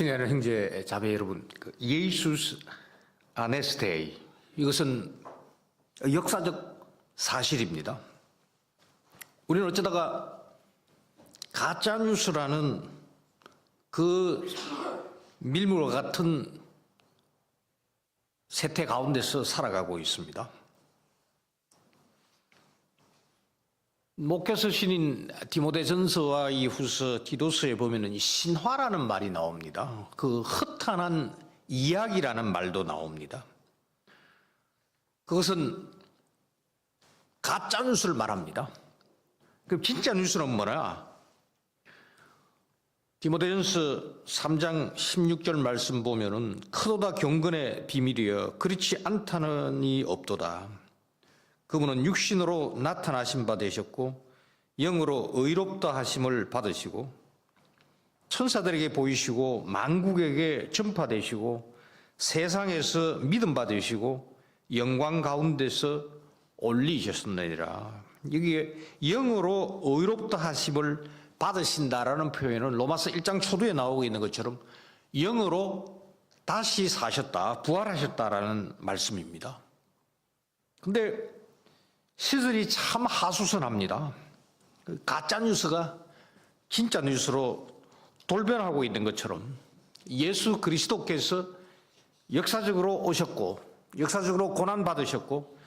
친애하는 형제 자매 여러분, 예수스 아네스테이, 이것은 역사적 사실입니다. 우리는 어쩌다가 가짜뉴스라는 그 밀물과 같은 세태 가운데서 살아가고 있습니다. 목회서 신인 디모데전서와 이 후서 디도서에 보면은 신화라는 말이 나옵니다. 그 허탄한 이야기라는 말도 나옵니다. 그것은 가짜 뉴스를 말합니다. 그럼 진짜 뉴스는 뭐냐? 디모데전서 3장 16절 말씀 보면은 크도다 경건의 비밀이여 그렇지 않다는 이 없도다. 그분은 육신으로 나타나신 바 되셨고 영으로 의롭다 하심을 받으시고 천사들에게 보이시고 만국에게 전파되시고 세상에서 믿음 받으시고 영광 가운데서 올리셨느니라. 여기에 영으로 의롭다 하심을 받으신다라는 표현은 로마서 1장 초두에 나오고 있는 것처럼 영으로 다시 사셨다, 부활하셨다라는 말씀입니다. 근데 시들이 참 하수선합니다. 가짜 뉴스가 진짜 뉴스로 돌변하고 있는 것처럼 예수 그리스도께서 역사적으로 오셨고 역사적으로 고난받으셨고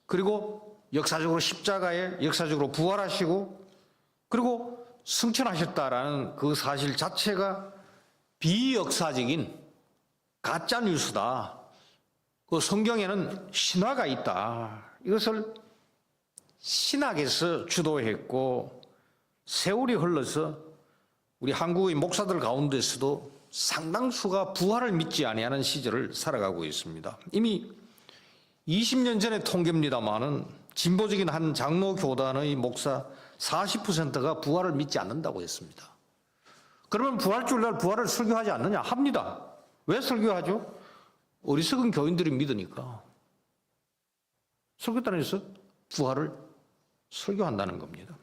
그리고 역사적으로 십자가에 역사적으로 부활하시고 그리고 승천하셨다라는 그 사실 자체가 비역사적인 가짜 뉴스다. 그 성경에는 신화가 있다. 이것을 신학에서 주도했고 세월이 흘러서 우리 한국의 목사들 가운데서도 상당수가 부활을 믿지 아니하는 시절을 살아가고 있습니다. 이미 20년 전의 통계입니다마는 진보적인 한 장로 교단의 목사 40%가 부활을 믿지 않는다고 했습니다. 그러면 부활주일날 부활을 설교하지 않느냐? 합니다. 왜 설교하죠? 어리석은 교인들이 믿으니까. 설교단에서 부활을 설교한다는 겁니다.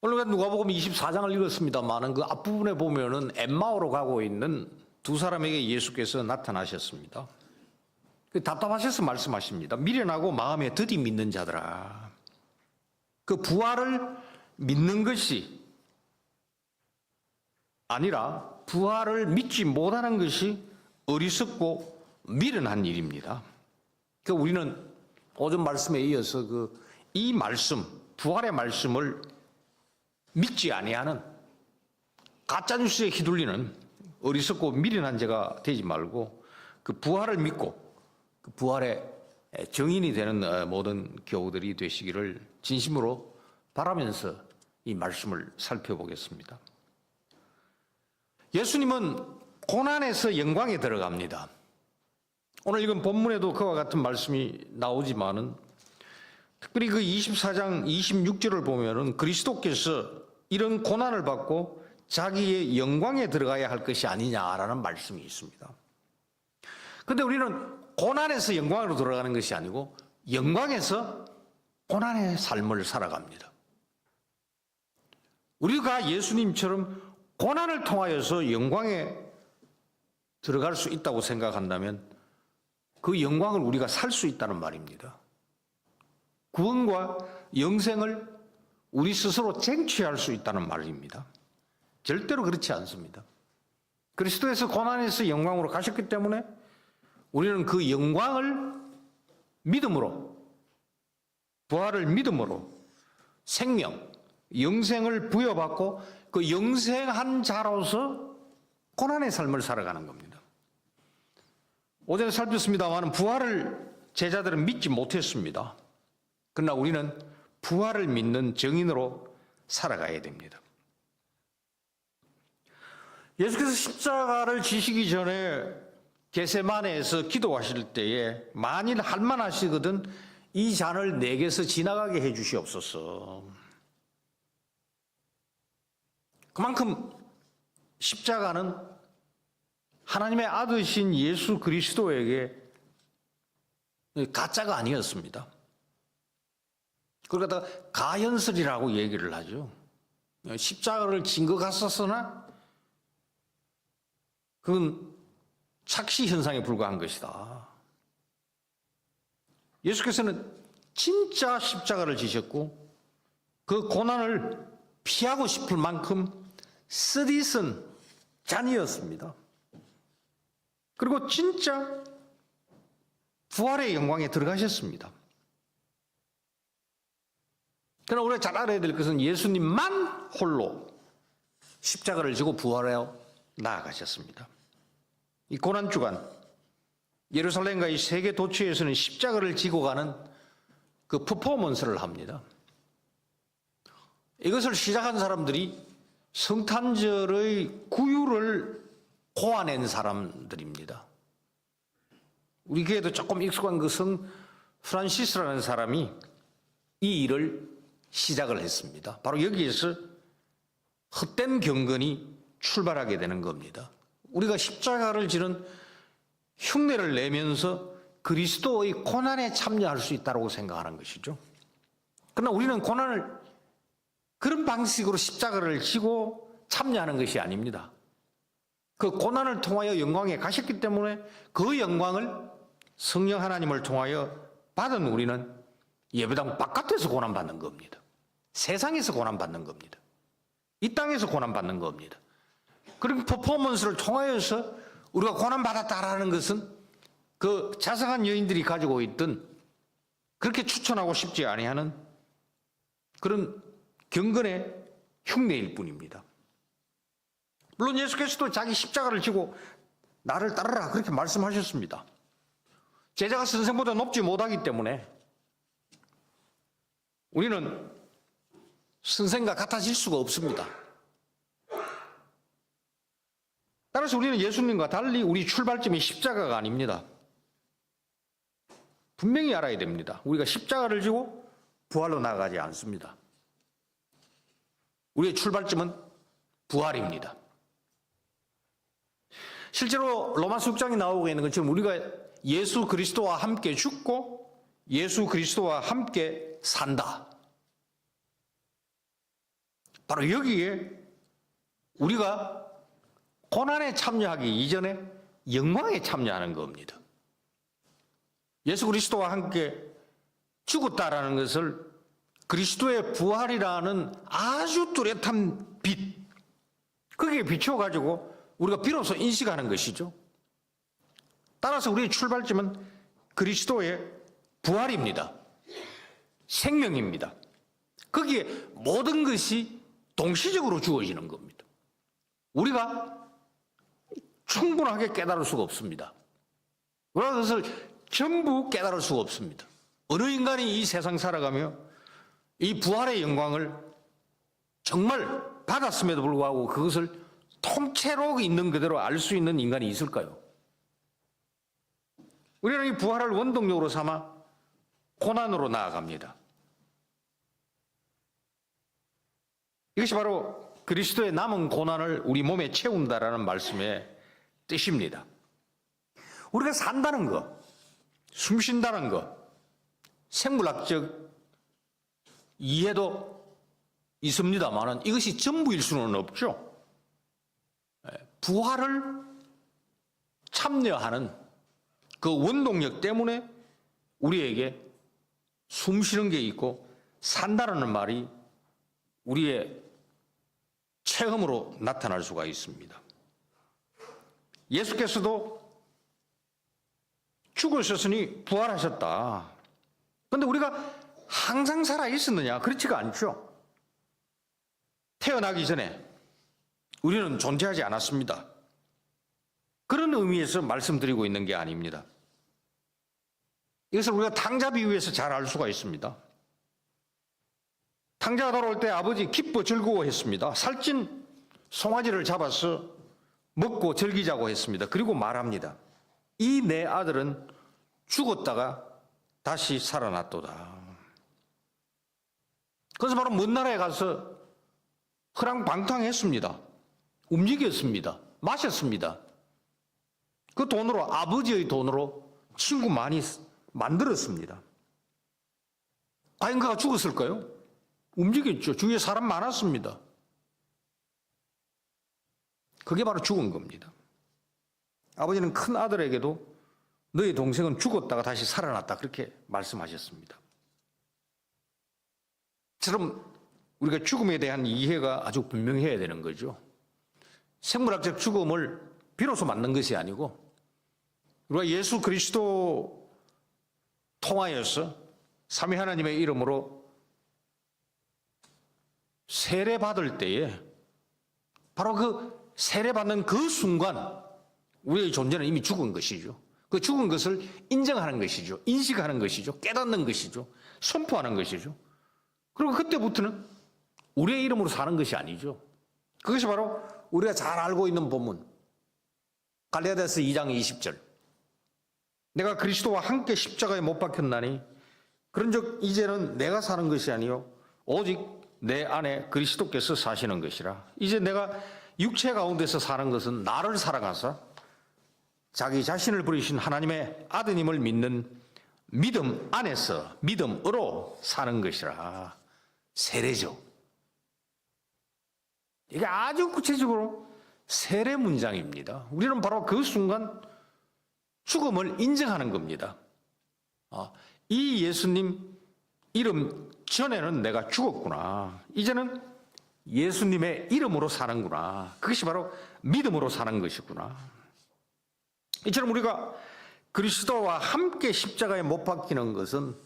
오늘 누가복음 24장을 읽었습니다만 그 앞부분에 보면은 엠마오로 가고 있는 두 사람에게 예수께서 나타나셨습니다. 답답하셔서 말씀하십니다. 미련하고 마음에 더디 믿는 자들아. 그 부활을 믿는 것이 아니라 부활을 믿지 못하는 것이 어리석고 미련한 일입니다. 그러니까 우리는 오전 말씀에 이어서 이 말씀, 부활의 말씀을 믿지 아니하는 가짜뉴스에 휘둘리는 어리석고 미련한 자가 되지 말고 그 부활을 믿고 그 부활의 정인이 되는 모든 교우들이 되시기를 진심으로 바라면서 이 말씀을 살펴보겠습니다. 예수님은 고난에서 영광에 들어갑니다. 오늘 읽은 본문에도 그와 같은 말씀이 나오지만은 특별히 그 24장 26절을 보면은 그리스도께서 이런 고난을 받고 자기의 영광에 들어가야 할 것이 아니냐라는 말씀이 있습니다. 그런데 우리는 고난에서 영광으로 들어가는 것이 아니고 영광에서 고난의 삶을 살아갑니다. 우리가 예수님처럼 고난을 통하여서 영광에 들어갈 수 있다고 생각한다면 그 영광을 우리가 살 수 있다는 말입니다. 구원과 영생을 우리 스스로 쟁취할 수 있다는 말입니다. 절대로 그렇지 않습니다. 그리스도에서 고난에서 영광으로 가셨기 때문에 우리는 그 영광을 믿음으로, 부활을 믿음으로 생명, 영생을 부여받고 그 영생한 자로서 고난의 삶을 살아가는 겁니다. 어제 살폈습니다만 부활을 제자들은 믿지 못했습니다. 그러나 우리는 부활을 믿는 증인으로 살아가야 됩니다. 예수께서 십자가를 지시기 전에 겟세마네에서 기도하실 때에 만일 할만하시거든 이 잔을 내게서 지나가게 해 주시옵소서. 그만큼 십자가는 하나님의 아들이신 예수 그리스도에게 가짜가 아니었습니다. 그러다가 가연설이라고 얘기를 하죠. 십자가를 진 것 같았으나 그건 착시 현상에 불과한 것이다. 예수께서는 진짜 십자가를 지셨고 그 고난을 피하고 싶을 만큼 쓰디쓴 잔이었습니다. 그리고 진짜 부활의 영광에 들어가셨습니다. 그러나 우리가 잘 알아야 될 것은 예수님만 홀로 십자가를 지고 부활하여 나아가셨습니다. 이 고난주간 예루살렘과 이 세계 도처에서는 십자가를 지고 가는 그 퍼포먼스를 합니다. 이것을 시작한 사람들이 성탄절의 구유를 고아낸 사람들입니다. 우리 교회도 조금 익숙한 그 성 프란시스라는 사람이 이 일을 시작을 했습니다. 바로 여기에서 헛된 경건이 출발하게 되는 겁니다. 우리가 십자가를 지는 흉내를 내면서 그리스도의 고난에 참여할 수 있다고 생각하는 것이죠. 그러나 우리는 고난을 그런 방식으로 십자가를 지고 참여하는 것이 아닙니다. 그 고난을 통하여 영광에 가셨기 때문에 그 영광을 성령 하나님을 통하여 받은 우리는 예배당 바깥에서 고난받는 겁니다. 세상에서 고난받는 겁니다. 이 땅에서 고난받는 겁니다. 그런 퍼포먼스를 통하여서 우리가 고난받았다라는 것은 그 자상한 여인들이 가지고 있던 그렇게 추천하고 싶지 아니하는 그런 경건의 흉내일 뿐입니다. 물론 예수께서도 자기 십자가를 지고 나를 따르라 그렇게 말씀하셨습니다. 제자가 선생보다 높지 못하기 때문에 우리는 선생과 같아질 수가 없습니다. 따라서 우리는 예수님과 달리 우리 출발점이 십자가가 아닙니다. 분명히 알아야 됩니다. 우리가 십자가를 지고 부활로 나아가지 않습니다. 우리의 출발점은 부활입니다. 실제로 로마서 6장에 나오고 있는 것처럼 우리가 예수 그리스도와 함께 죽고 예수 그리스도와 함께 산다. 바로 여기에 우리가 고난에 참여하기 이전에 영광에 참여하는 겁니다. 예수 그리스도와 함께 죽었다라는 것을 그리스도의 부활이라는 아주 뚜렷한 빛, 거기에 비춰가지고 우리가 비로소 인식하는 것이죠. 따라서 우리의 출발점은 그리스도의 부활입니다. 생명입니다. 거기에 모든 것이 동시적으로 주어지는 겁니다. 우리가 충분하게 깨달을 수가 없습니다. 그런 것을 전부 깨달을 수가 없습니다. 어느 인간이 이 세상 살아가며 이 부활의 영광을 정말 받았음에도 불구하고 그것을 통째로 있는 그대로 알 수 있는 인간이 있을까요? 우리는 이 부활을 원동력으로 삼아 고난으로 나아갑니다. 이것이 바로 그리스도의 남은 고난을 우리 몸에 채운다라는 말씀의 뜻입니다. 우리가 산다는 것, 숨 쉰다는 것, 생물학적 이해도 있습니다만 이것이 전부일 수는 없죠. 부활을 참여하는 그 원동력 때문에 우리에게 숨 쉬는 게 있고 산다는 말이 우리의 체험으로 나타날 수가 있습니다. 예수께서도 죽으셨으니 부활하셨다. 그런데 우리가 항상 살아 있었느냐? 그렇지가 않죠. 태어나기 전에 우리는 존재하지 않았습니다. 그런 의미에서 말씀드리고 있는 게 아닙니다. 이것을 우리가 탕자 비유에서 잘 알 수가 있습니다. 탕자가 돌아올 때 아버지 기뻐 즐거워했습니다. 살찐 송아지를 잡아서 먹고 즐기자고 했습니다. 그리고 말합니다. 이 내 아들은 죽었다가 다시 살아났도다. 그래서 바로 먼 나라에 가서 허랑방탕했습니다. 움직였습니다. 마셨습니다. 그 돈으로 아버지의 돈으로 친구 많이 만들었습니다. 과연 그가 죽었을까요? 움직였죠. 주위에 사람 많았습니다. 그게 바로 죽은 겁니다. 아버지는 큰 아들에게도 너의 동생은 죽었다가 다시 살아났다 그렇게 말씀하셨습니다. 처럼 우리가 죽음에 대한 이해가 아주 분명해야 되는 거죠. 생물학적 죽음을 비로소 맞는 것이 아니고 우리가 예수 그리스도 통하여서 삼위 하나님의 이름으로 세례받을 때에 바로 그 세례받는 그 순간 우리의 존재는 이미 죽은 것이죠. 그 죽은 것을 인정하는 것이죠. 인식하는 것이죠. 깨닫는 것이죠. 선포하는 것이죠. 그리고 그때부터는 우리의 이름으로 사는 것이 아니죠. 그것이 바로 우리가 잘 알고 있는 본문 갈라디아서 2장 20절 내가 그리스도와 함께 십자가에 못 박혔나니 그런즉 이제는 내가 사는 것이 아니요 오직 내 안에 그리스도께서 사시는 것이라. 이제 내가 육체 가운데서 사는 것은 나를 사랑하사 자기 자신을 부리신 하나님의 아드님을 믿는 믿음 안에서 믿음으로 사는 것이라. 세례죠. 이게 아주 구체적으로 세례 문장입니다. 우리는 바로 그 순간 죽음을 인정하는 겁니다. 이 예수님 이름 전에는 내가 죽었구나. 이제는 예수님의 이름으로 사는구나. 그것이 바로 믿음으로 사는 것이구나. 이처럼 우리가 그리스도와 함께 십자가에 못 박히는 것은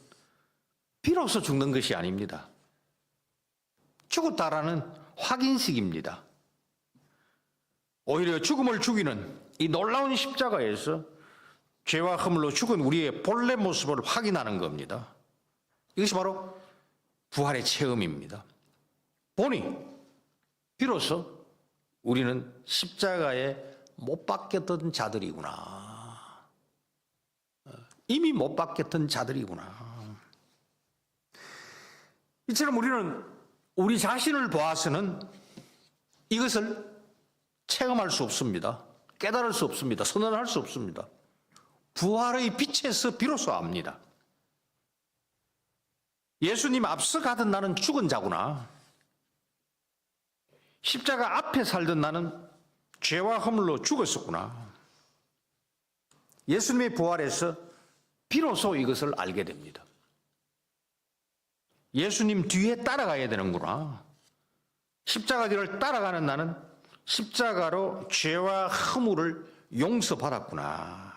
비로소 죽는 것이 아닙니다. 죽었다라는 확인식입니다. 오히려 죽음을 죽이는 이 놀라운 십자가에서 죄와 허물로 죽은 우리의 본래 모습을 확인하는 겁니다. 이것이 바로 부활의 체험입니다. 보니 비로소 우리는 십자가에 못 박혔던 자들이구나. 이미 못 박혔던 자들이구나. 이처럼 우리는 우리 자신을 보아서는 이것을 체험할 수 없습니다. 깨달을 수 없습니다. 선언할 수 없습니다. 부활의 빛에서 비로소 압니다. 예수님 앞서 가던 나는 죽은 자구나. 십자가 앞에 살던 나는 죄와 허물로 죽었었구나. 예수님의 부활에서 비로소 이것을 알게 됩니다. 예수님 뒤에 따라가야 되는구나. 십자가 뒤를 따라가는 나는 십자가로 죄와 허물을 용서받았구나.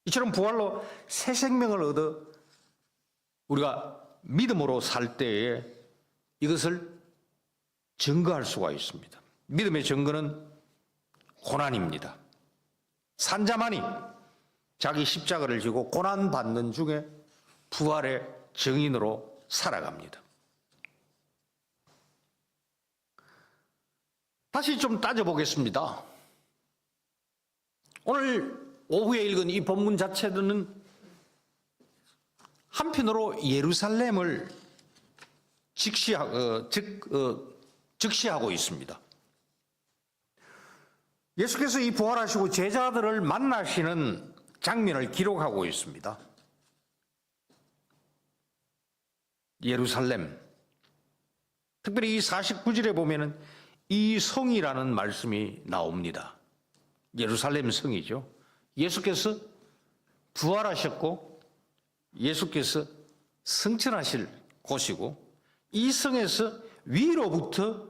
이처럼 부활로 새 생명을 얻어 우리가 믿음으로 살 때에 이것을 증거할 수가 있습니다. 믿음의 증거는 고난입니다. 산자만이 자기 십자가를 지고 고난받는 중에 부활의 증인으로 살아갑니다. 다시 좀 따져보겠습니다. 오늘 오후에 읽은 이 본문 자체는 한편으로 예루살렘을 즉시하고 있습니다. 예수께서 이 부활하시고 제자들을 만나시는 장면을 기록하고 있습니다. 예루살렘, 특별히 이 49절에 보면은 이 성이라는 말씀이 나옵니다. 예루살렘 성이죠. 예수께서 부활하셨고 예수께서 승천하실 곳이고 이 성에서 위로부터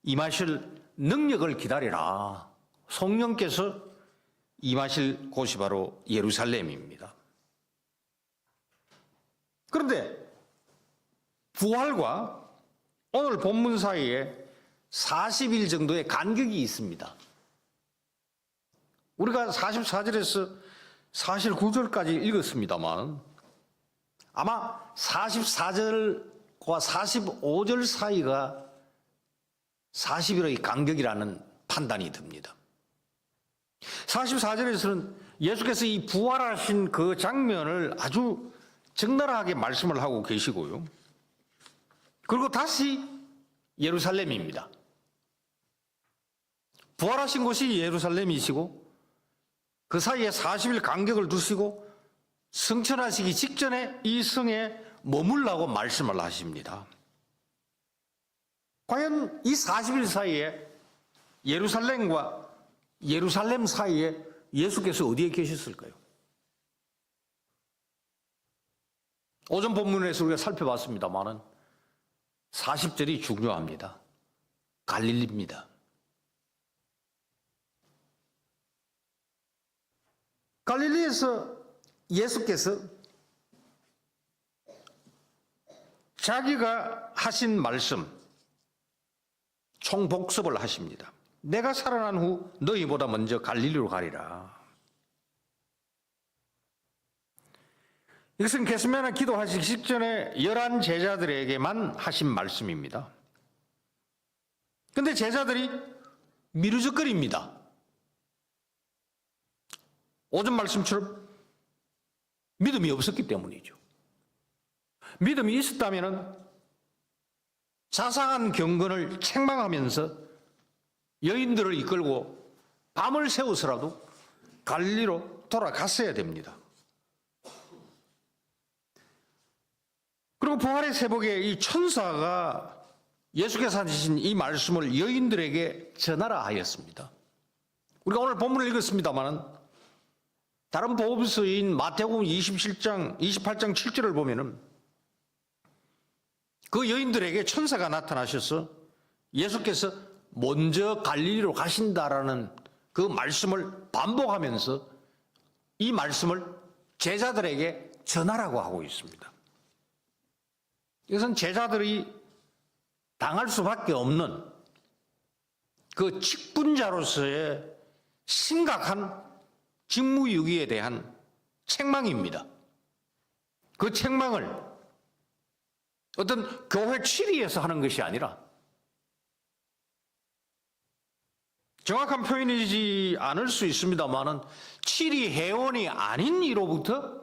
임하실 능력을 기다리라. 성령께서 임하실 곳이 바로 예루살렘입니다. 그런데 부활과 오늘 본문 사이에 40일 정도의 간격이 있습니다. 우리가 44절에서 49절까지 읽었습니다만 아마 44절과 45절 사이가 40일의 간격이라는 판단이 듭니다. 44절에서는 예수께서 이 부활하신 그 장면을 아주 적나라하게 말씀을 하고 계시고요. 그리고 다시 예루살렘입니다. 부활하신 곳이 예루살렘이시고 그 사이에 40일 간격을 두시고 승천하시기 직전에 이 성에 머물라고 말씀을 하십니다. 과연 이 40일 사이에 예루살렘과 예루살렘 사이에 예수께서 어디에 계셨을까요? 오전 본문에서 우리가 살펴봤습니다마는 40절이 중요합니다. 갈릴리입니다. 갈릴리에서 예수께서 자기가 하신 말씀 총복습을 하십니다. 내가 살아난 후 너희보다 먼저 갈릴리로 가리라. 이것은 겟세마네 기도하시기 직전에 11 제자들에게만 하신 말씀입니다. 그런데 제자들이 미루적거립니다. 오전 말씀처럼 믿음이 없었기 때문이죠. 믿음이 있었다면 자상한 경건을 책망하면서 여인들을 이끌고 밤을 새워서라도 갈릴리로 돌아갔어야 됩니다. 그리고 부활의 새벽에 이 천사가 예수께서 하신 이 말씀을 여인들에게 전하라 하였습니다. 우리가 오늘 본문을 읽었습니다만 다른 복음서인 마태복음 28장 7절을 보면은 그 여인들에게 천사가 나타나셔서 예수께서 먼저 갈릴리로 가신다라는 그 말씀을 반복하면서 이 말씀을 제자들에게 전하라고 하고 있습니다. 이것은 제자들이 당할 수밖에 없는 그 직분자로서의 심각한 직무유기에 대한 책망입니다. 그 책망을 어떤 교회 취리에서 하는 것이 아니라 정확한 표현이지 않을 수 있습니다만은 취리 회원이 아닌 이로부터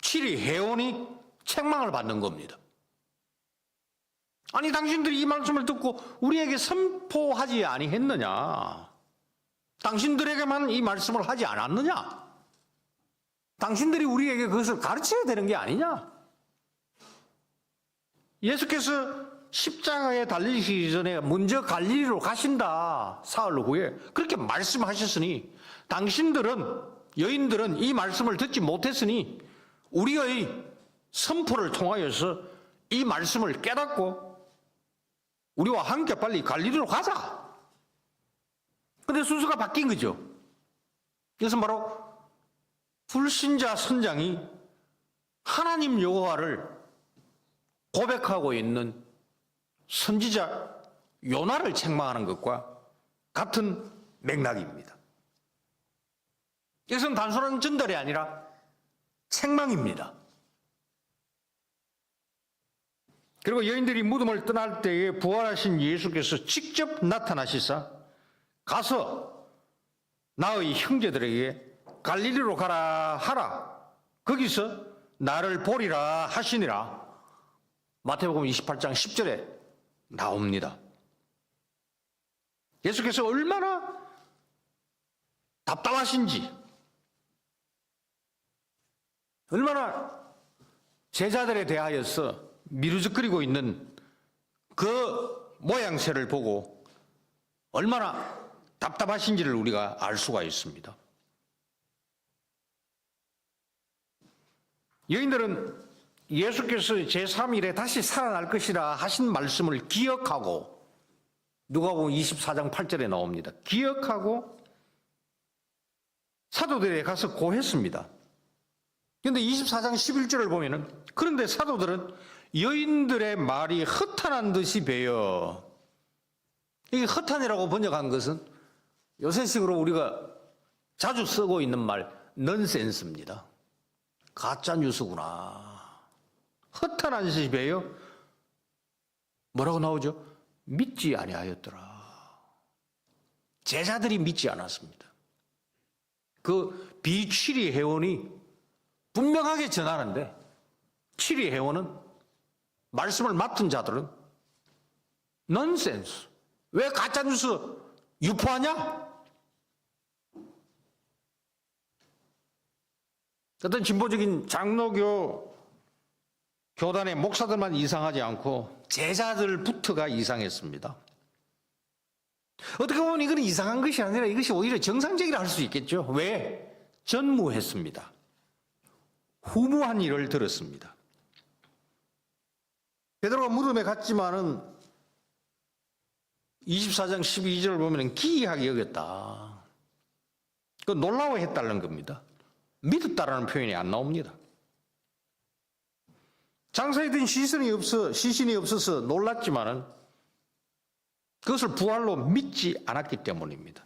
취리 회원이 책망을 받는 겁니다. 아니 당신들이 이 말씀을 듣고 우리에게 선포하지 아니했느냐? 당신들에게만 이 말씀을 하지 않았느냐? 당신들이 우리에게 그것을 가르쳐야 되는 게 아니냐? 예수께서 십자가에 달리시기 전에 먼저 갈릴리로 가신다. 사흘 후에 그렇게 말씀하셨으니 당신들은 여인들은 이 말씀을 듣지 못했으니 우리의 선포를 통하여서 이 말씀을 깨닫고 우리와 함께 빨리 갈릴리로 가자. 그런데 순서가 바뀐 거죠. 이것은 바로 불신자 선장이 하나님 여호와를 고백하고 있는 선지자 요나를 책망하는 것과 같은 맥락입니다. 이것은 단순한 전달이 아니라 책망입니다. 그리고 여인들이 무덤을 떠날 때에 부활하신 예수께서 직접 나타나시사 가서 나의 형제들에게 갈릴리로 가라 하라. 거기서 나를 보리라 하시니라. 마태복음 28장 10절에 나옵니다. 예수께서 얼마나 답답하신지, 얼마나 제자들에 대하여서 미루적거리고 있는 그 모양새를 보고 얼마나 답답하신지를 우리가 알 수가 있습니다. 여인들은 예수께서 제3일에 다시 살아날 것이라 하신 말씀을 기억하고, 누가복음 24장 8절에 나옵니다. 기억하고 사도들에게 가서 고했습니다. 그런데 24장 11절을 보면은 그런데 사도들은 여인들의 말이 허탄한 듯이 배어. 이게 허탄이라고 번역한 것은 요새식으로 우리가 자주 쓰고 있는 말 넌센스입니다. 가짜 뉴스구나. 허탄한 듯이 배어 뭐라고 나오죠? 믿지 아니하였더라. 제자들이 믿지 않았습니다. 그 비취리 회원이 분명하게 전하는데 취리 회원은 말씀을 맡은 자들은 넌센스. 왜 가짜뉴스 유포하냐? 어떤 진보적인 장로교 교단의 목사들만 이상하지 않고 제자들부터가 이상했습니다. 어떻게 보면 이건 이상한 것이 아니라 이것이 오히려 정상적이라 할 수 있겠죠. 왜? 전무했습니다. 후무한 일을 들었습니다. 베드로가 무덤에 갔지만은 24장 12절을 보면 기이하게 여겼다. 그 놀라워했다는 겁니다. 믿었다라는 표현이 안 나옵니다. 장사에 든 시신이 없어서 놀랐지만은 그것을 부활로 믿지 않았기 때문입니다.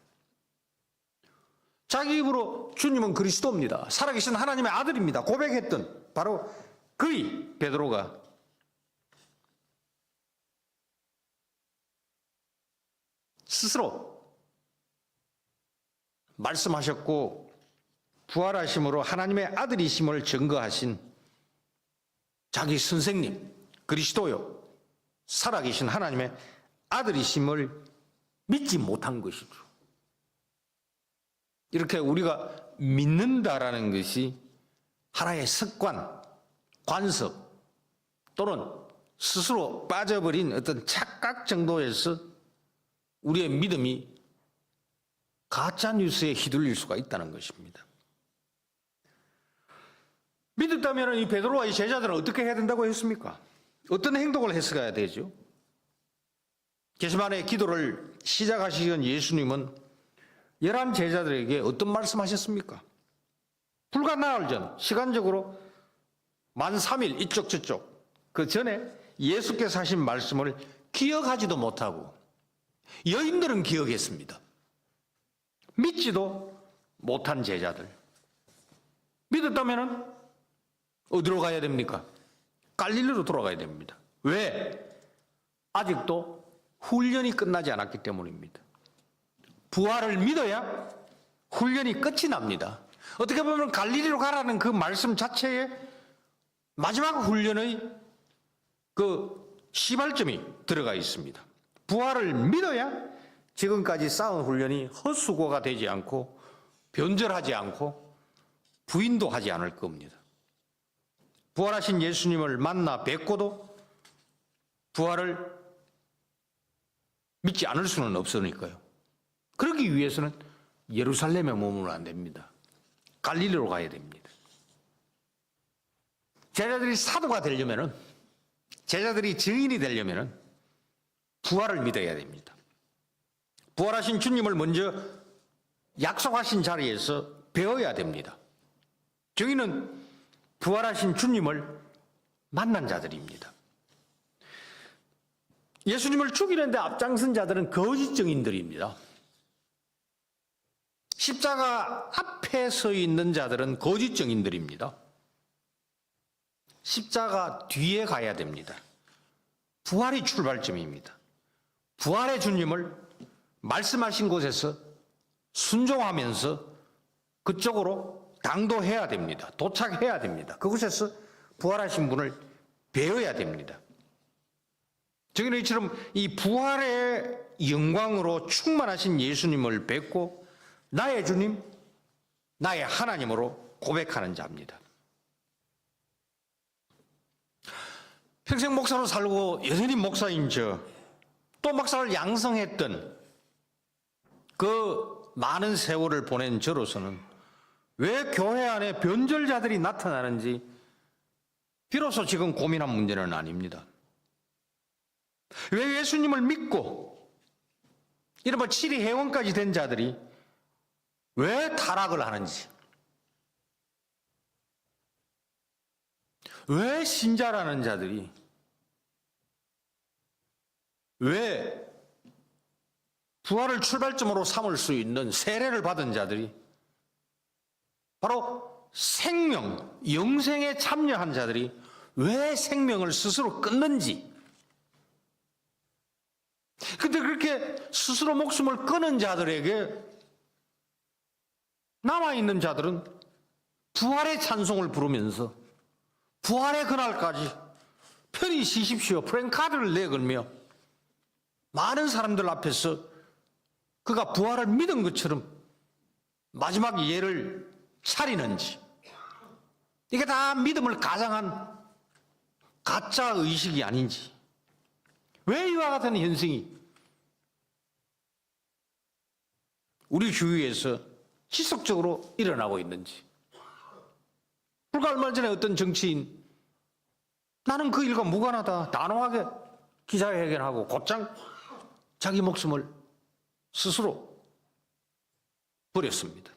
자기 입으로 주님은 그리스도입니다. 살아계신 하나님의 아들입니다. 고백했던 바로 그의 베드로가 스스로 말씀하셨고 부활하심으로 하나님의 아들이심을 증거하신 자기 선생님 그리스도요 살아계신 하나님의 아들이심을 믿지 못한 것이죠. 이렇게 우리가 믿는다라는 것이 하나의 습관, 관습 또는 스스로 빠져버린 어떤 착각 정도에서 우리의 믿음이 가짜뉴스에 휘둘릴 수가 있다는 것입니다. 믿었다면 이 베드로와 이 제자들은 어떻게 해야 된다고 했습니까? 어떤 행동을 했어야 되죠? 게세마네 기도를 시작하시기 전 예수님은 11 제자들에게 어떤 말씀하셨습니까? 불과 나흘 전 시간적으로 만 3일 이쪽 저쪽 그 전에 예수께서 하신 말씀을 기억하지도 못하고 여인들은 기억했습니다. 믿지도 못한 제자들. 믿었다면 어디로 가야 됩니까? 갈릴리로 돌아가야 됩니다. 왜? 아직도 훈련이 끝나지 않았기 때문입니다. 부활을 믿어야 훈련이 끝이 납니다. 어떻게 보면 갈릴리로 가라는 그 말씀 자체에 마지막 훈련의 그 시발점이 들어가 있습니다. 부활을 믿어야 지금까지 쌓은 훈련이 헛수고가 되지 않고 변절하지 않고 부인도 하지 않을 겁니다. 부활하신 예수님을 만나 뵙고도 부활을 믿지 않을 수는 없으니까요. 그러기 위해서는 예루살렘에 머물면 안 됩니다. 갈릴리로 가야 됩니다. 제자들이 사도가 되려면은, 제자들이 증인이 되려면은 부활을 믿어야 됩니다. 부활하신 주님을 먼저 약속하신 자리에서 배워야 됩니다. 증인은 부활하신 주님을 만난 자들입니다. 예수님을 죽이는데 앞장선 자들은 거짓 증인들입니다. 십자가 앞에 서 있는 자들은 거짓 증인들입니다. 십자가 뒤에 가야 됩니다. 부활이 출발점입니다. 부활의 주님을 말씀하신 곳에서 순종하면서 그쪽으로 당도해야 됩니다. 도착해야 됩니다. 그곳에서 부활하신 분을 배워야 됩니다. 저희는 이처럼 이 부활의 영광으로 충만하신 예수님을 뵙고 나의 주님, 나의 하나님으로 고백하는 자입니다. 평생 목사로 살고 여전히 목사인 또 목사를 양성했던 그 많은 세월을 보낸 저로서는 왜 교회 안에 변절자들이 나타나는지 비로소 지금 고민한 문제는 아닙니다. 왜 예수님을 믿고 이른바 7위 회원까지 된 자들이 왜 타락을 하는지, 왜 신자라는 자들이 왜 부활을 출발점으로 삼을 수 있는 세례를 받은 자들이 바로 생명, 영생에 참여한 자들이 왜 생명을 스스로 끊는지, 근데 그렇게 스스로 목숨을 끊은 자들에게 남아있는 자들은 부활의 찬송을 부르면서 부활의 그날까지 편히 쉬십시오 프랭카드를 내걸며 많은 사람들 앞에서 그가 부활을 믿은 것처럼 마지막 예를 차리는지, 이게 다 믿음을 가장한 가짜 의식이 아닌지, 왜 이와 같은 현상이 우리 주위에서 지속적으로 일어나고 있는지. 불과 얼마 전에 어떤 정치인, 나는 그 일과 무관하다 단호하게 기자회견하고 곧장 자기 목숨을 스스로 버렸습니다.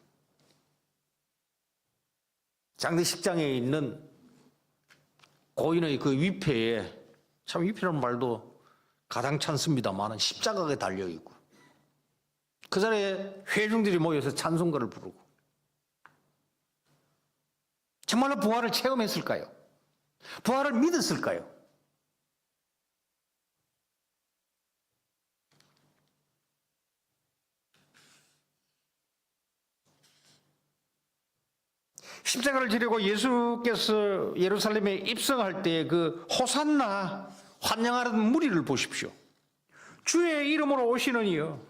장례식장에 있는 고인의 그 위패에, 참 위패라는 말도 가당찮습니다만 십자가가 달려있고, 그 자리에 회중들이 모여서 찬송가를 부르고, 정말로 부활을 체험했을까요? 부활을 믿었을까요? 십자가를 지려고 예수께서 예루살렘에 입성할 때의 그 호산나 환영하는 무리를 보십시오. 주의 이름으로 오시느니요.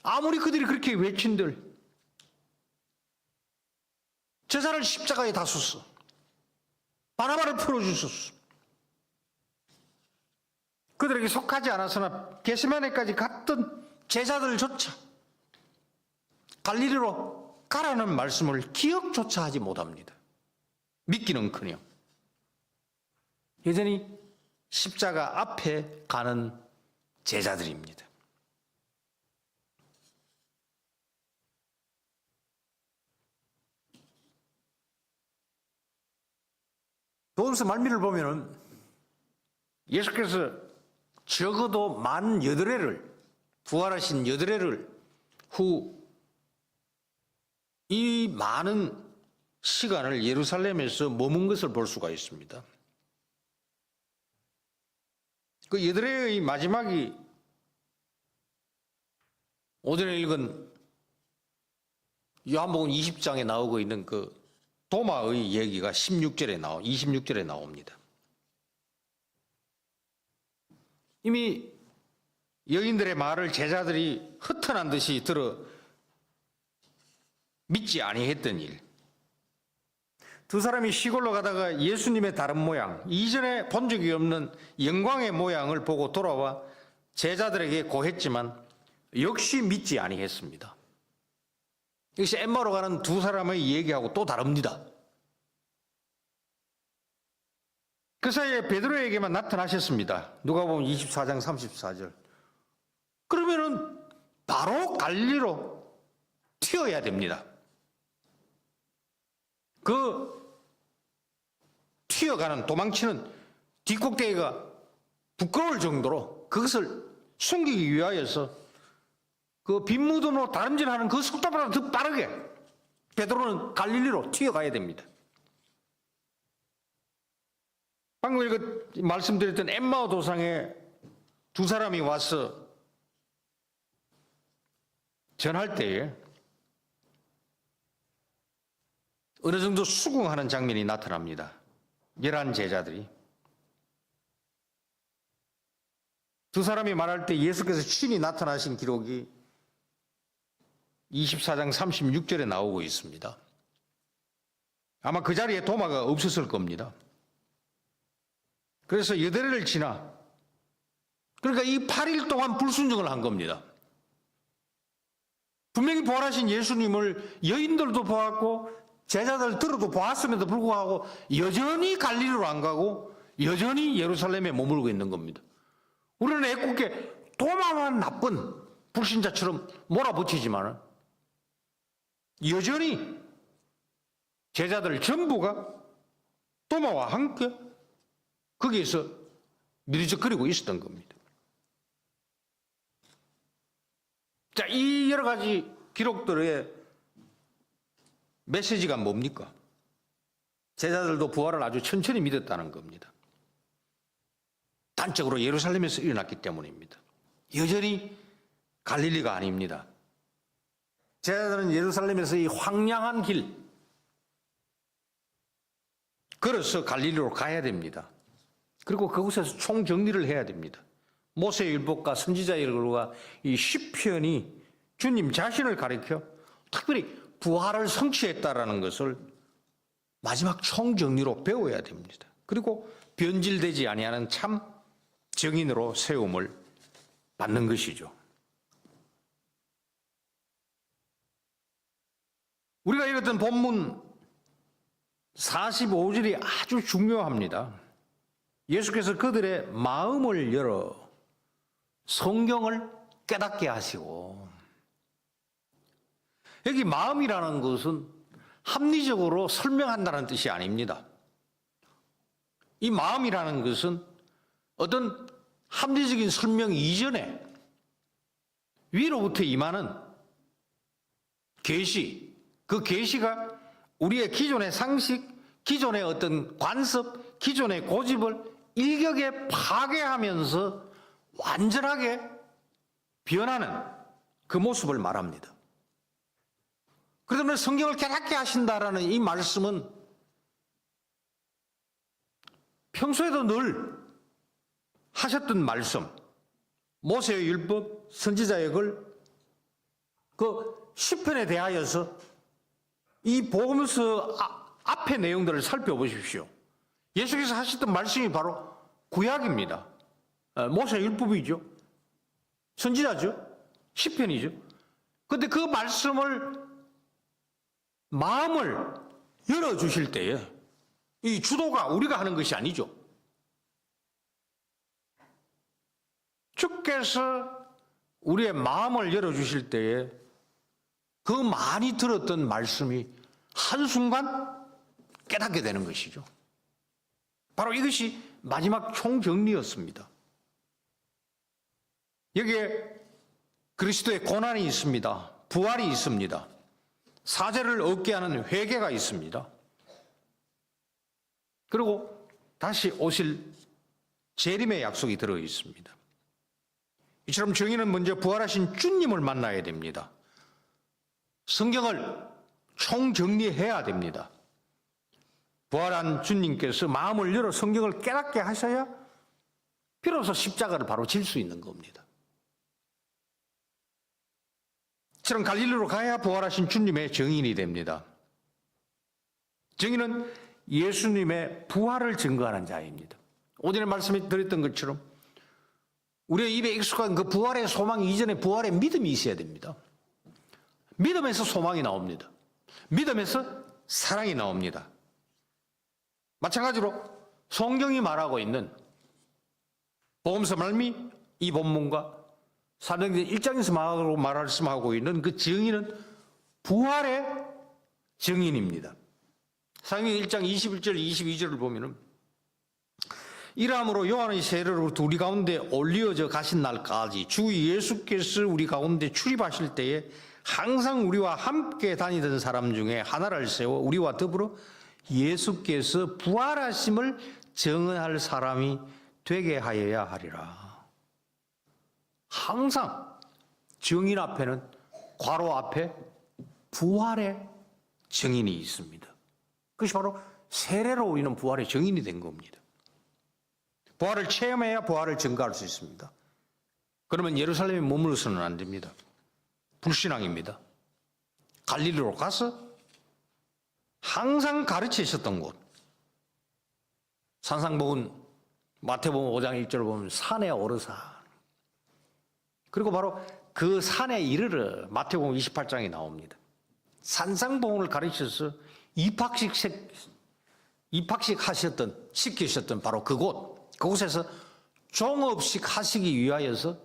아무리 그들이 그렇게 외친들 제자를 십자가에 다소서, 바나바를 풀어주소서. 그들에게 속하지 않았으나 게세마네까지 갔던 제자들조차 갈릴리로 가라는 말씀을 기억조차 하지 못합니다. 믿기는커녕 여전히 십자가 앞에 가는 제자들입니다. 도움서 말미를 보면은 예수께서 적어도 만 8회를, 부활하신 8회를 후 이 많은 시간을 예루살렘에서 머문 것을 볼 수가 있습니다. 그 8회의 마지막이 오전에 읽은 요한복음 20장에 나오고 있는 그 도마의 얘기가 26절에 나옵니다. 이미 여인들의 말을 제자들이 흩어난 듯이 들어 믿지 아니했던 일. 두 사람이 시골로 가다가 예수님의 다른 모양, 이전에 본 적이 없는 영광의 모양을 보고 돌아와 제자들에게 고했지만 역시 믿지 아니했습니다. 이것이 엠마오로 가는 두 사람의 얘기하고 또 다릅니다. 그 사이에 베드로에게만 나타나셨습니다. 누가복음 24장 34절. 그러면은 바로 갈릴리로 튀어야 됩니다. 그 튀어가는, 도망치는 뒷꼭대기가 부끄러울 정도로 그것을 숨기기 위하여서 그 빈무덤으로 다름질하는 그 속도보다 더 빠르게 베드로는 갈릴리로 튀어가야 됩니다. 방금 말씀드렸던 엠마오 도상에 두 사람이 와서 전할 때에 어느 정도 수긍하는 장면이 나타납니다. 11 제자들이. 두 사람이 말할 때 예수께서 친히 나타나신 기록이 24장 36절에 나오고 있습니다. 아마 그 자리에 도마가 없었을 겁니다. 그래서 8회를 지나, 그러니까 이 8일 동안 불순종을 한 겁니다. 분명히 부활하신 예수님을 여인들도 보았고 제자들 들어도 보았음에도 불구하고 여전히 갈릴리로 안 가고 여전히 예루살렘에 머물고 있는 겁니다. 우리는 애꿎게 도마만 나쁜 불신자처럼 몰아붙이지만 여전히 제자들 전부가 도마와 함께 거기에서 미리적거리고 있었던 겁니다. 자, 이 여러 가지 기록들의 메시지가 뭡니까? 제자들도 부활을 아주 천천히 믿었다는 겁니다. 단적으로 예루살렘에서 일어났기 때문입니다. 여전히 갈릴리가 아닙니다. 제자들은 예루살렘에서 이 황량한 길 걸어서 갈릴리로 가야 됩니다. 그리고 그곳에서 총정리를 해야 됩니다. 모세율법과 선지자율과 이 시편이 주님 자신을 가리켜 특별히 부활을 성취했다라는 것을 마지막 총정리로 배워야 됩니다. 그리고 변질되지 아니하는 참 정인으로 세움을 받는 것이죠. 우리가 읽었던 본문 45절이 아주 중요합니다. 예수께서 그들의 마음을 열어 성경을 깨닫게 하시고, 여기 마음이라는 것은 합리적으로 설명한다는 뜻이 아닙니다. 이 마음이라는 것은 어떤 합리적인 설명 이전에 위로부터 임하는 계시, 그 계시가 우리의 기존의 상식, 기존의 어떤 관습, 기존의 고집을 일격에 파괴하면서 완전하게 변하는 그 모습을 말합니다. 그러면 성경을 깨닫게 하신다라는 이 말씀은 평소에도 늘 하셨던 말씀, 모세의 율법, 선지자의 글, 그 시편에 대하여서 이 복음서 앞의 내용들을 살펴보십시오. 예수께서 하셨던 말씀이 바로 구약입니다. 모세의 율법이죠. 선지자죠. 시편이죠. 그런데 그 말씀을 마음을 열어주실 때에 이 주도가 우리가 하는 것이 아니죠. 주께서 우리의 마음을 열어주실 때에 그 많이 들었던 말씀이 한순간 깨닫게 되는 것이죠. 바로 이것이 마지막 총정리였습니다. 여기에 그리스도의 고난이 있습니다. 부활이 있습니다. 사죄를 얻게 하는 회개가 있습니다. 그리고 다시 오실 재림의 약속이 들어 있습니다. 이처럼 증인은 먼저 부활하신 주님을 만나야 됩니다. 성경을 총정리해야 됩니다. 부활한 주님께서 마음을 열어 성경을 깨닫게 하셔야 비로소 십자가를 바로 질 수 있는 겁니다. 이처럼 갈릴리로 가야 부활하신 주님의 증인이 됩니다. 증인은 예수님의 부활을 증거하는 자입니다. 오전에 말씀해 드렸던 것처럼 우리의 입에 익숙한 그 부활의 소망 이전에 부활의 믿음이 있어야 됩니다. 믿음에서 소망이 나옵니다. 믿음에서 사랑이 나옵니다. 마찬가지로 성경이 말하고 있는 복음서 말미 이 본문과 사도행전 1장에서 말씀하고 있는 그 증인은 부활의 증인입니다. 사도행전 1장 21절 22절을 보면은 이러함으로 요한의 세례로부터 우리 가운데 올리어져 가신 날까지 주 예수께서 우리 가운데 출입하실 때에 항상 우리와 함께 다니던 사람 중에 하나를 세워 우리와 더불어 예수께서 부활하심을 증언할 사람이 되게 하여야 하리라. 항상 증인 앞에는 괄호 앞에 부활의 증인이 있습니다. 그것이 바로 세례로 우리는 부활의 증인이 된 겁니다. 부활을 체험해야 부활을 증거할 수 있습니다. 그러면 예루살렘에 머물러서는 안 됩니다. 불신앙입니다. 갈릴리로 가서 항상 가르치셨던 곳, 산상복음 마태복음 5장 1절을 보면 산에 오르사, 그리고 바로 그 산에 이르러 마태복음 28장이 나옵니다. 산상복음을 가르쳐서 입학식 하셨던, 시키셨던 바로 그곳에서 종업식 하시기 위하여서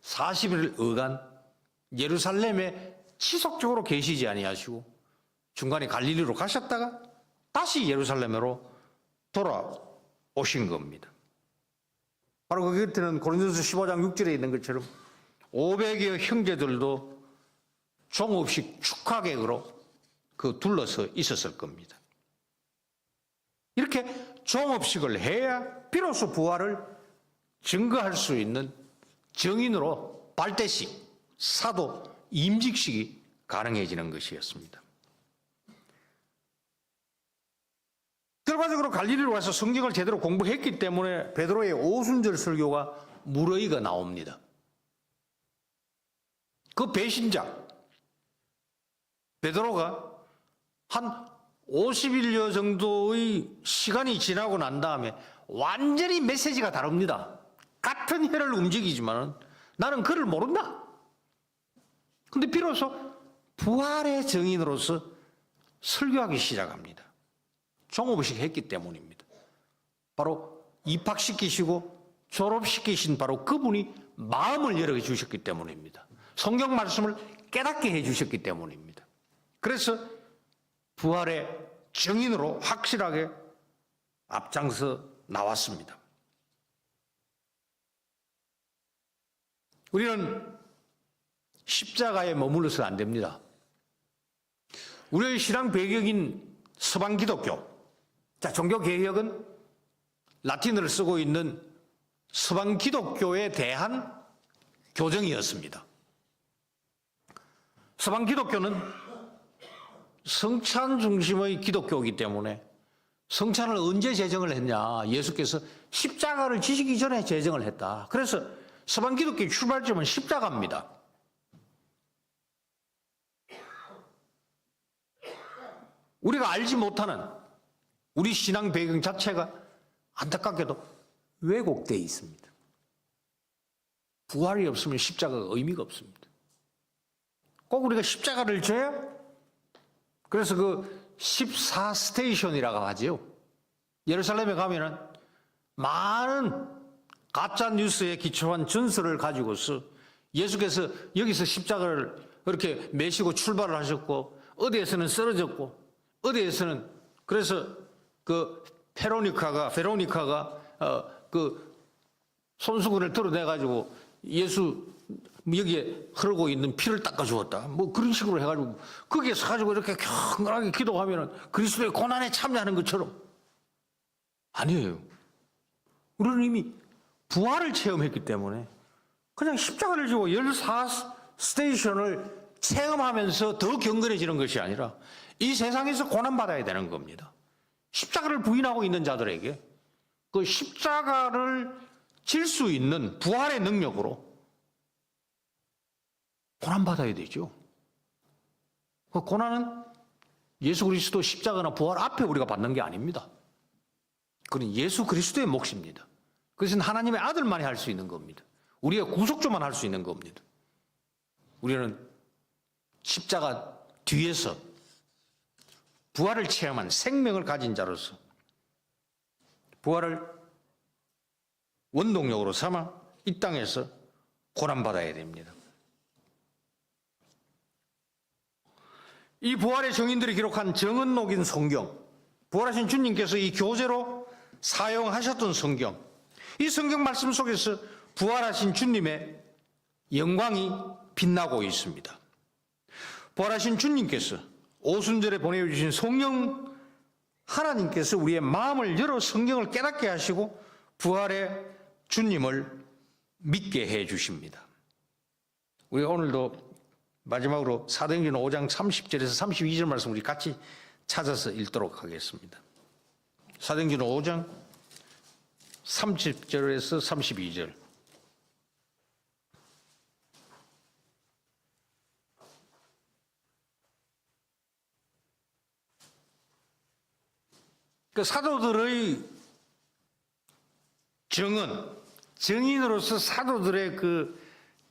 40일 어간 예루살렘에 지속적으로 계시지 아니하시고 중간에 갈릴리로 가셨다가 다시 예루살렘으로 돌아오신 겁니다. 바로 그 곁에는 고린도서 15장 6절에 있는 것처럼 500여 형제들도 종업식 축하객으로 그 둘러서 있었을 겁니다. 이렇게 종업식을 해야 비로소 부활을 증거할 수 있는 증인으로 발대식, 사도, 임직식이 가능해지는 것이었습니다. 결과적으로 갈릴리로 와서 성경을 제대로 공부했기 때문에 베드로의 오순절 설교가 무르익어 나옵니다. 그 배신자 베드로가 한 50일 정도의 시간이 지나고 난 다음에 완전히 메시지가 다릅니다. 같은 혀를 움직이지만 나는 그를 모른다. 근데 비로소 부활의 증인으로서 설교하기 시작합니다. 종업식 했기 때문입니다. 바로 입학시키시고 졸업시키신 바로 그분이 마음을 열어주셨기 때문입니다. 성경 말씀을 깨닫게 해주셨기 때문입니다. 그래서 부활의 증인으로 확실하게 앞장서 나왔습니다. 우리는 십자가에 머물러서 안 됩니다. 우리의 신앙 배경인 서방 기독교, 종교 개혁은 라틴어를 쓰고 있는 서방 기독교에 대한 교정이었습니다. 서방 기독교는 성찬 중심의 기독교이기 때문에 성찬을 언제 제정을 했냐? 예수께서 십자가를 지시기 전에 제정을 했다. 그래서 서방 기독교의 출발점은 십자가입니다. 우리가 알지 못하는 우리 신앙 배경 자체가 안타깝게도 왜곡되어 있습니다. 부활이 없으면 십자가가 의미가 없습니다. 꼭 우리가 십자가를 져야, 그래서 그 14스테이션이라고 하지요. 예루살렘에 가면은 많은 가짜 뉴스에 기초한 전설을 가지고서 예수께서 여기서 십자가를 이렇게 메시고 출발을 하셨고, 어디에서는 쓰러졌고, 어디에서는, 그래서 그 베로니카가 그 손수건을 드러내가지고 예수 여기에 흐르고 있는 피를 닦아주었다. 뭐 그런 식으로 해가지고 거기에 서가지고 이렇게 경건하게 기도하면은 그리스도의 고난에 참여하는 것처럼. 아니에요. 우리는 이미 부활을 체험했기 때문에 그냥 십자가를 지고 14스테이션을 체험하면서 더 경건해지는 것이 아니라 이 세상에서 고난받아야 되는 겁니다. 십자가를 부인하고 있는 자들에게 그 십자가를 질 수 있는 부활의 능력으로 고난받아야 되죠. 그 고난은 예수 그리스도 십자가나 부활 앞에 우리가 받는 게 아닙니다. 그건 예수 그리스도의 몫입니다. 그것은 하나님의 아들만이 할 수 있는 겁니다. 우리의 구속주만 할 수 있는 겁니다. 우리는 십자가 뒤에서 부활을 체험한 생명을 가진 자로서 부활을 원동력으로 삼아 이 땅에서 고난받아야 됩니다. 이 부활의 증인들이 기록한 정은 녹인 성경, 부활하신 주님께서 이 교재로 사용하셨던 성경, 이 성경 말씀 속에서 부활하신 주님의 영광이 빛나고 있습니다. 부활하신 주님께서 오순절에 보내주신 성령 하나님께서 우리의 마음을 열어 성경을 깨닫게 하시고 부활의 주님을 믿게 해 주십니다. 우리 오늘도 마지막으로 사도행전 5장 30절에서 32절 말씀 우리 같이 찾아서 읽도록 하겠습니다. 사도행전 5장 30절에서 32절. 그 사도들의 정인으로서 사도들의 그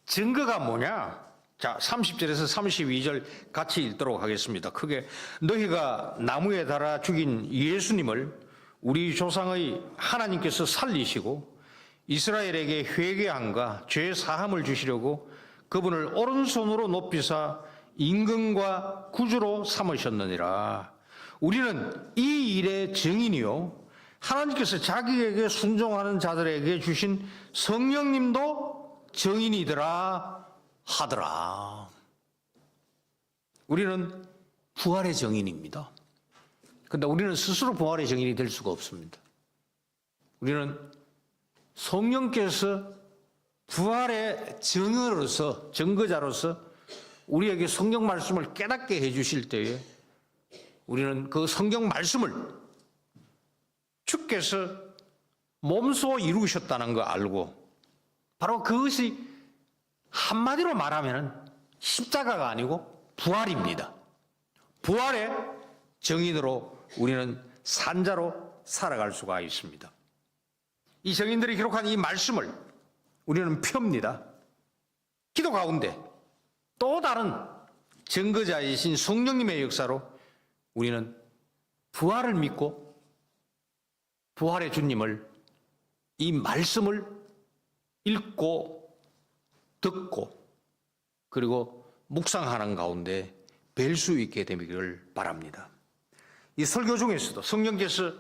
증거가 뭐냐? 자, 30절에서 32절 같이 읽도록 하겠습니다. 크게. 너희가 나무에 달아 죽인 예수님을 우리 조상의 하나님께서 살리시고 이스라엘에게 회개함과 죄 사함을 주시려고 그분을 오른손으로 높이사 임금과 구주로 삼으셨느니라. 우리는 이 일의 증인이요 하나님께서 자기에게 순종하는 자들에게 주신 성령님도 증인이더라 하더라. 우리는 부활의 증인입니다. 그런데 우리는 스스로 부활의 증인이 될 수가 없습니다. 우리는 성령께서 부활의 증인으로서, 증거자로서 우리에게 성경 말씀을 깨닫게 해주실 때에 우리는 그 성경 말씀을 주께서 몸소 이루셨다는 거 알고 바로 그것이 한마디로 말하면 십자가가 아니고 부활입니다. 부활의 증인으로 우리는 산자로 살아갈 수가 있습니다. 이 증인들이 기록한 이 말씀을 우리는 펴니다. 기도 가운데 또 다른 증거자이신 성령님의 역사로 우리는 부활을 믿고 부활의 주님을, 이 말씀을 읽고 듣고 그리고 묵상하는 가운데 뵐 수 있게 되기를 바랍니다. 이 설교 중에서도 성령께서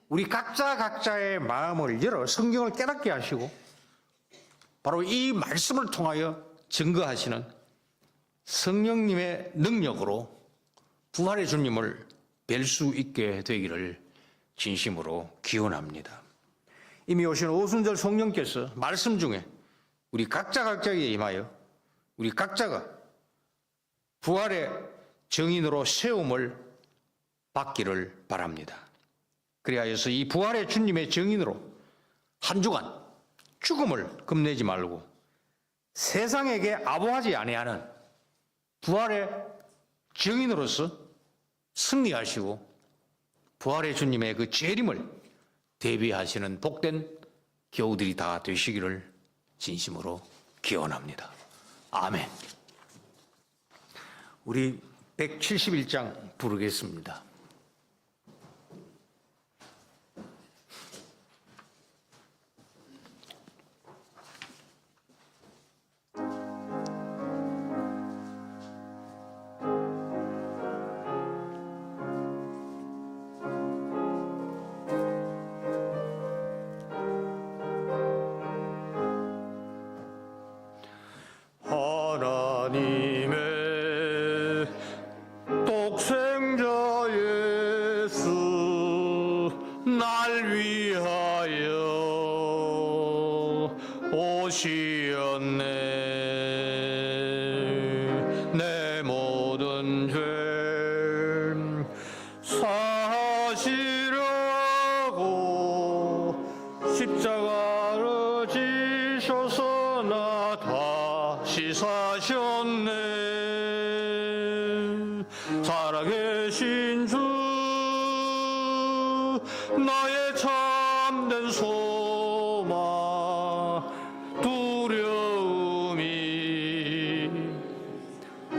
우리 각자의 마음을 열어 성경을 깨닫게 하시고 바로 이 말씀을 통하여 증거하시는 성령님의 능력으로 부활의 주님을 뵐 수 있게 되기를 진심으로 기원합니다. 이미 오신 오순절 성령께서 말씀 중에 우리 각자에게 임하여 우리 각자가 부활의 증인으로 세움을 받기를 바랍니다. 그리하여서 이 부활의 주님의 증인으로 한 주간 죽음을 겁내지 말고 세상에게 아부하지 아니하는 부활의 증인으로서 승리하시고 부활의 주님의 그 재림을 대비하시는 복된 교우들이 다 되시기를 진심으로 기원합니다. 아멘. 우리 171장 부르겠습니다. 하나님의 독생자 예수 날 위하여 오시었네. 내 모든 죄 사하시려고 십자가를 지셔서 나 다시 사셨네. 살아계신 주 나의 참된 소망 두려움이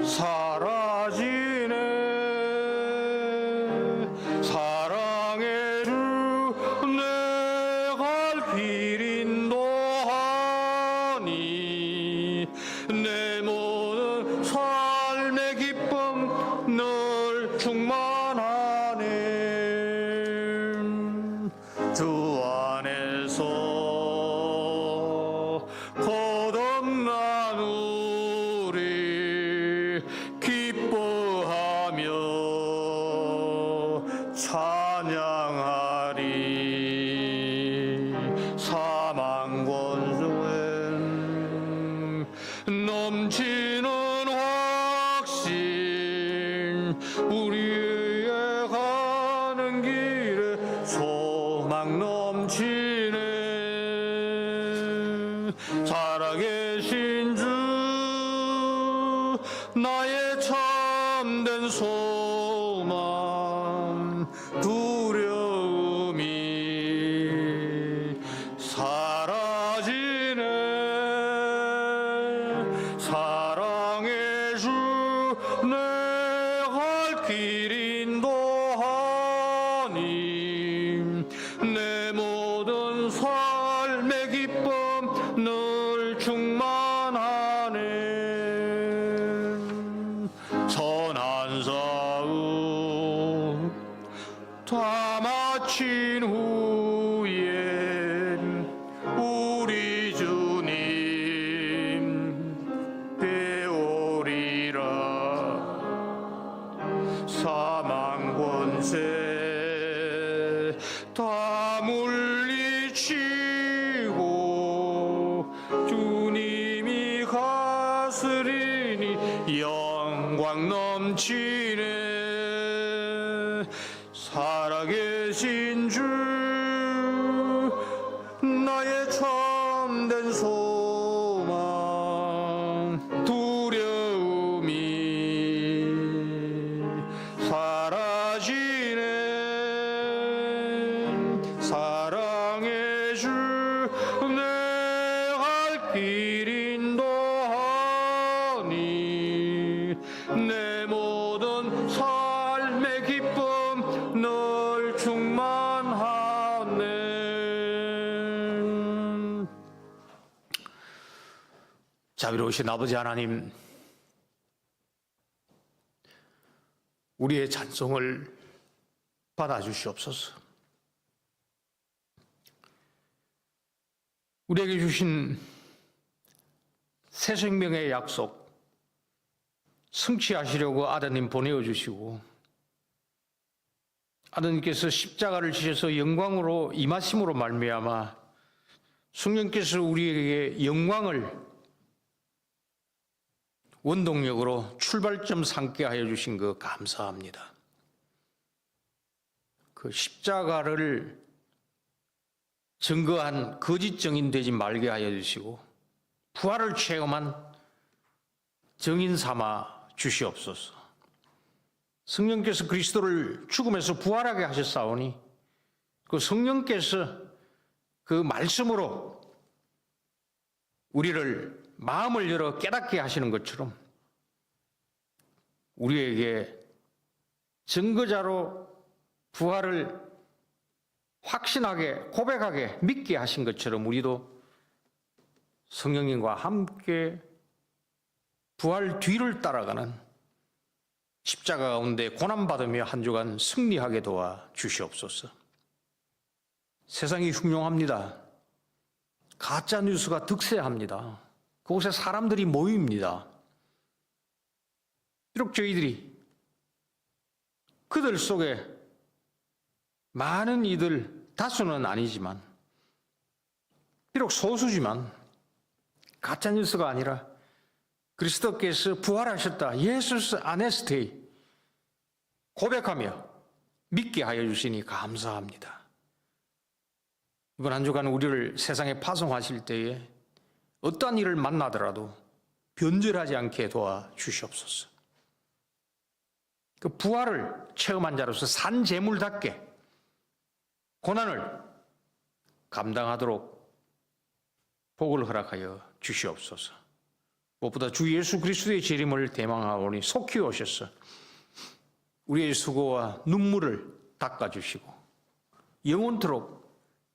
사라지네. 사랑의 주 내 갈 길 인도하니 내 모든 삶의 기쁨 늘 충만하네. 주 안에서 거듭난 우리 기뻐하며 찬양하리. 사망 권수엔 넘치는 확신 우리의 가는 길에 소망 넘치네. 살아계신 주 나의 참된 소망 두려움이 사라지네. 사랑의 주 내 갈 길 인도하니 내 모든 삶의 기쁨 늘 충만하네. 선한 싸움 다 마친 후엔 우리 주님 배우리라. 사망 권세 다 물리치고 주님이 가스리니 영광 넘치네. 살아계신 주 나의 참된 소망 두려움이 사라지네. 사랑의 주 내 갈 길 인도하니 내 모든 자비로우신 아버지 하나님, 우리의 찬송을 받아주시옵소서. 우리에게 주신 새 생명의 약속 성취하시려고 아드님 보내어주시고, 아드님께서 십자가를 지셔서 영광으로 임하심으로 말미암아 성령께서 우리에게 영광을 원동력으로 출발점 삼게 하여 주신 거 감사합니다. 그 십자가를 증거한 거짓 증인 되지 말게 하여 주시고, 부활을 체험한 증인 삼아 주시옵소서. 성령께서 그리스도를 죽음에서 부활하게 하셨사오니 그 성령께서 그 말씀으로 우리를 마음을 열어 깨닫게 하시는 것처럼 우리에게 증거자로 부활을 확신하게 고백하게 믿게 하신 것처럼 우리도 성령님과 함께 부활 뒤를 따라가는 십자가 가운데 고난받으며 한 주간 승리하게 도와 주시옵소서. 세상이 흉흉합니다. 가짜 뉴스가 득세합니다. 그곳에 사람들이 모입니다. 비록 저희들이 그들 속에 많은 이들, 다수는 아니지만, 비록 소수지만 가짜 뉴스가 아니라 그리스도께서 부활하셨다, 예수스 아네스테이 고백하며 믿게 하여 주시니 감사합니다. 이번 한 주간 우리를 세상에 파송하실 때에 어떠한 일을 만나더라도 변절하지 않게 도와주시옵소서. 그 부활을 체험한 자로서 산 재물답게 고난을 감당하도록 복을 허락하여 주시옵소서. 무엇보다 주 예수 그리스도의 재림을 대망하오니 속히 오셔서 우리의 수고와 눈물을 닦아주시고 영원토록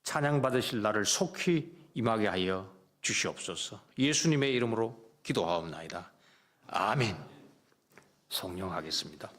찬양받으실 날을 속히 임하게 하여 주시옵소서. 예수님의 이름으로 기도하옵나이다. 아멘. 성령하겠습니다.